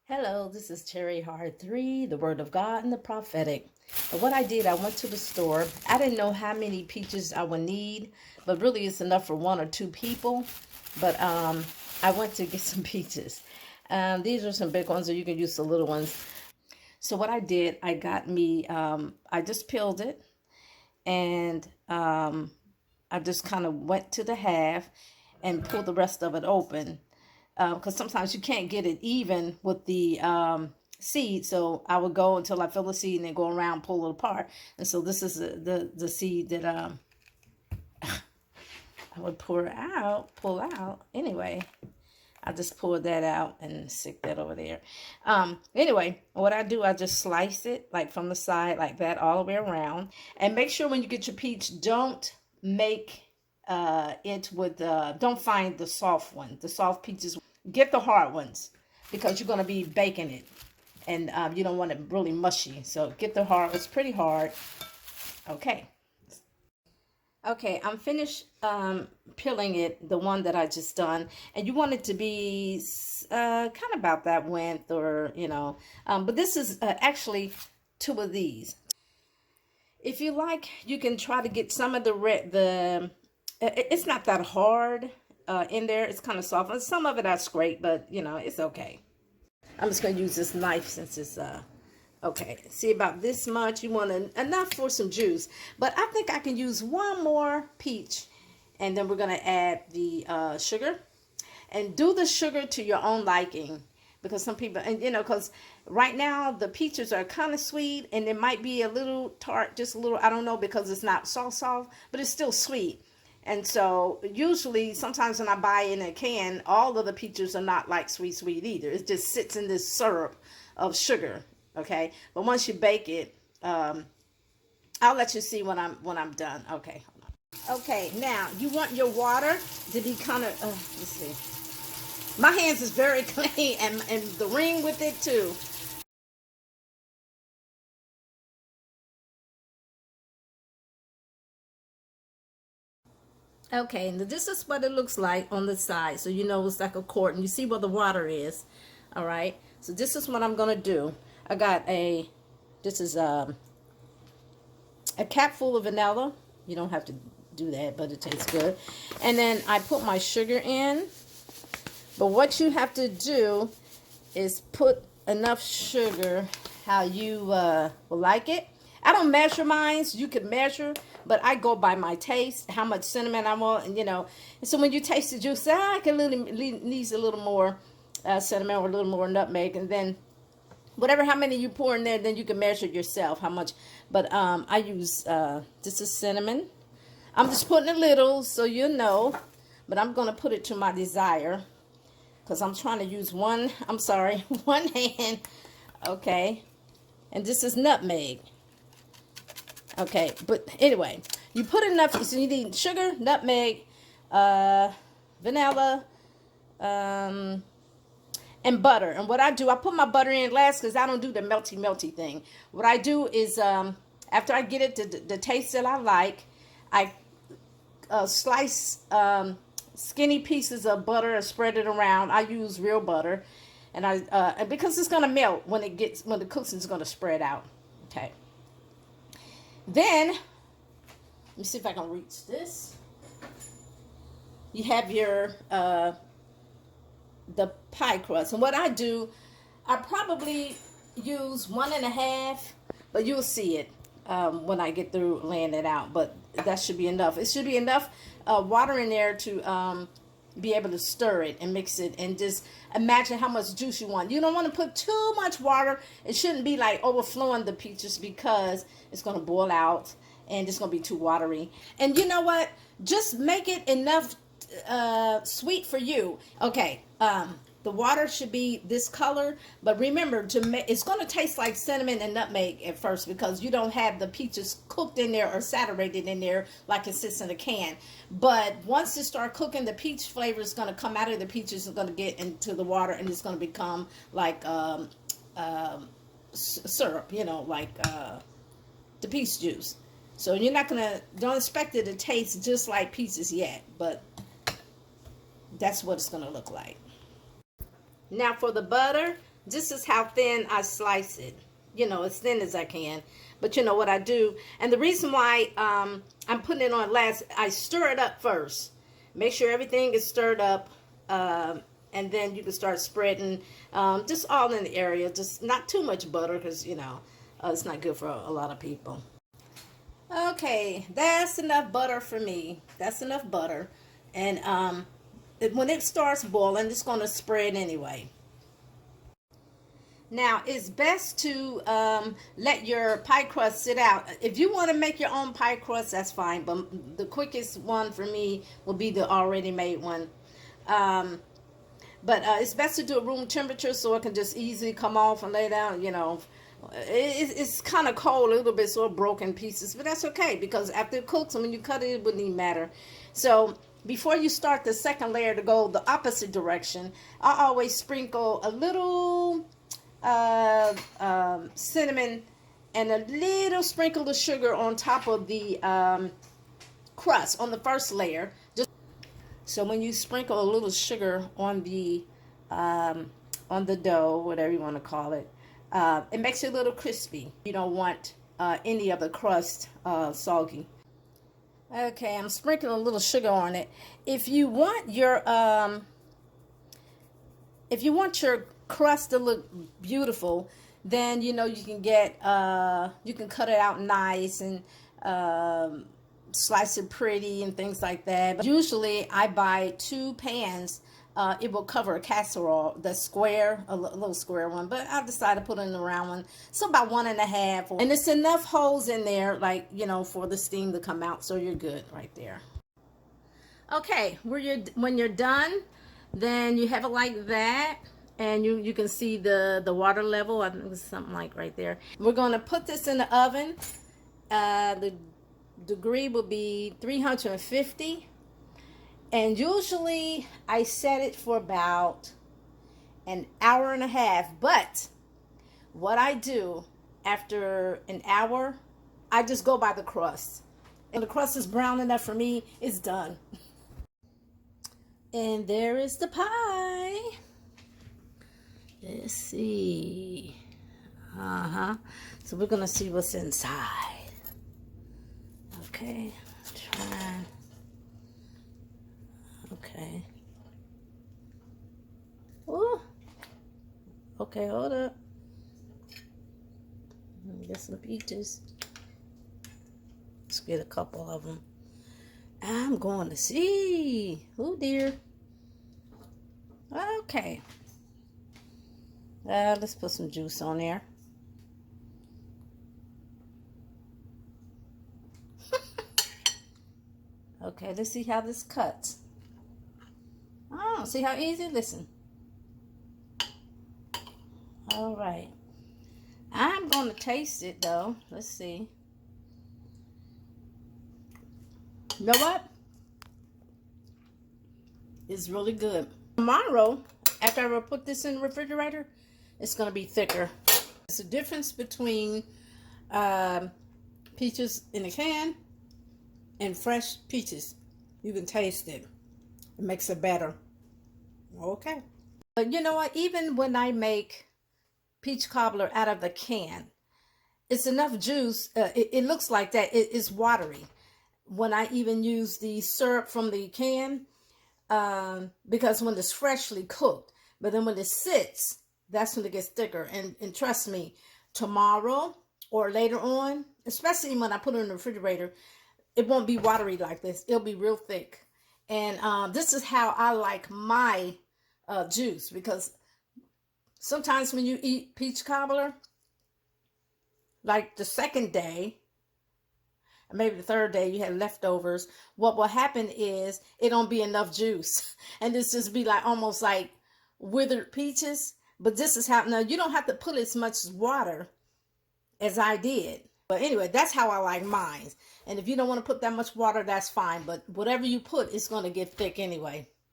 Hello, this is Cherry Heart 3, the Word of God and the Prophetic. And what I did, I went to the store. I didn't know how many peaches I would need, but really it's enough for 1 or 2 people. But I went to get some peaches. These are some big ones, or you can use the little ones. So what I did, I got me, I just peeled it, and I just kind of went to the half and pulled the rest of it open. Because sometimes you can't get it even with the seed. So I would go until I fill the seed and then go around, pull it apart. And so this is the seed that I would pull out. Anyway, I just pulled that out and stick that over there. Anyway, what I do, I just slice it like from the side like that all the way around. And make sure when you get your peach, don't make it with don't find the soft one, the soft peaches. Get the hard ones because you're going to be baking it, and you don't want it really mushy. So get the hard. It's pretty hard. Okay, I'm finished peeling it, the one that I just done, and you want it to be kind of about that length, or but this is actually 2 of these. If you like, you can try to get some of the it's not that hard in there. It's kind of soft. And some of it I scrape, but it's okay. I'm just going to use this knife since it's okay. See, about this much. You want enough for some juice, but I think I can use 1 more peach, and then we're going to add the sugar, and do the sugar to your own liking, because some people, and because right now the peaches are kind of sweet, and it might be a little tart, just a little, I don't know, because it's not soft, but it's still sweet. And so usually, sometimes when I buy in a can, all of the peaches are not like sweet either. It just sits in this syrup of sugar, okay? But once you bake it, I'll let you see when I'm done. Okay, hold on. Okay, now you want your water to be kind of, let's see. My hands is very clean, and the ring with it too. Okay, and this is what it looks like on the side. So it's like a quart, and you see where the water is. All right, so this is what I'm gonna do. I got this is a cap full of vanilla. You don't have to do that, but it tastes good. And then I put my sugar in. But what you have to do is put enough sugar how you will like it. I don't measure mine. You could measure, but I go by my taste, how much cinnamon I want, and And so when you taste the juice, I can needs a little more cinnamon or a little more nutmeg, and then how many you pour in there, then you can measure yourself how much. But I use this is cinnamon. I'm just putting a little so but I'm gonna put it to my desire, because I'm trying to use one hand. Okay, and this is nutmeg. Okay, but anyway, you put enough. So you need sugar, nutmeg, vanilla, and butter. And what I do, I put my butter in last because I don't do the melty thing. What I do is, after I get it to the taste that I like, I slice skinny pieces of butter and spread it around. I use real butter, and because it's gonna melt when the cooks, it's gonna spread out. Okay. Then, let me see if I can reach this. You have your, the pie crust. And what I do, I probably use 1.5, but you'll see it when I get through laying it out. But that should be enough. It should be enough water in there to be able to stir it and mix it, and just imagine how much juice you want. You don't want to put too much water. It shouldn't be like overflowing the peaches, because it's going to boil out and it's going to be too watery. And you know what? Just make it enough sweet for you. Okay, the water should be this color, but remember it's going to taste like cinnamon and nutmeg at first, because you don't have the peaches cooked in there or saturated in there like it sits in a can. But once it starts cooking, the peach flavor is going to come out of the peaches and going to get into the water, and it's going to become like syrup, like the peach juice. So you're don't expect it to taste just like peaches yet, but that's what it's going to look like. Now for the butter, This is how thin I slice it. You know, as thin as I can. But you know what I do. And the reason why I'm putting it on last, I stir it up first. Make sure everything is stirred up. And then you can start spreading just all in the area. Just not too much butter because, you know, it's not good for a lot of people. Okay, that's enough butter for me. That's enough butter. And when it starts boiling, it's going to spread anyway. Now, it's best to let your pie crust sit out. If you want to make your own pie crust, that's fine. But the quickest one for me will be the already made one. But it's best to do it room temperature so it can just easily come off and lay down, you know. It's kind of cold a little bit, so it broke in pieces. But that's okay because after it cooks and when you cut it, it wouldn't even matter. So before you start the second layer to go the opposite direction, I always sprinkle a little cinnamon and a little sprinkle of sugar on top of the crust on the first layer. So when you sprinkle a little sugar on the dough, whatever you want to call it, it makes it a little crispy. You don't want any of the crust soggy. Okay, I'm sprinkling a little sugar on it. If you want your crust to look beautiful, then you know you can get you can cut it out nice and slice it pretty and things like that. But usually I buy 2 pans. It will cover a casserole, the square, a little square one, but I've decided to put in a round one. So about 1.5, and it's enough holes in there, like, you know, for the steam to come out. So you're good right there. Okay, when you're done, then you have it like that. And you can see the water level. I think it's something like right there. We're going to put this in the oven. The degree will be 350. And usually I set it for about an hour and a half. But what I do after an hour, I just go by the crust. And the crust is brown enough for me, it's done. And there is the pie. Let's see. So we're gonna see what's inside. Okay, try. Okay. Oh. Okay, hold up. Get some peaches. Let's get a couple of them. I'm going to see. Oh dear. Okay. Let's put some juice on there. Okay, let's see how this cuts. Oh, see how easy? Listen. All right. I'm going to taste it, though. Let's see. You know what? It's really good. Tomorrow, after I put this in the refrigerator, it's going to be thicker. It's the difference between peaches in a can and fresh peaches. You can taste it. It makes it better. Okay. But you know what? Even when I make peach cobbler out of the can, it's enough juice. It looks like that. It's watery. When I even use the syrup from the can, because when it's freshly cooked, but then when it sits, that's when it gets thicker. And trust me, tomorrow or later on, especially when I put it in the refrigerator, it won't be watery like this. It'll be real thick. And this is how I like my juice, because sometimes when you eat peach cobbler, like the second day, or maybe the third day, you had leftovers, what will happen is it don't be enough juice. And this just be like almost like withered peaches. But this is how, now you don't have to put as much water as I did. But anyway, that's how I like mine. And if you don't want to put that much water, that's fine. But whatever you put, it's going to get thick anyway.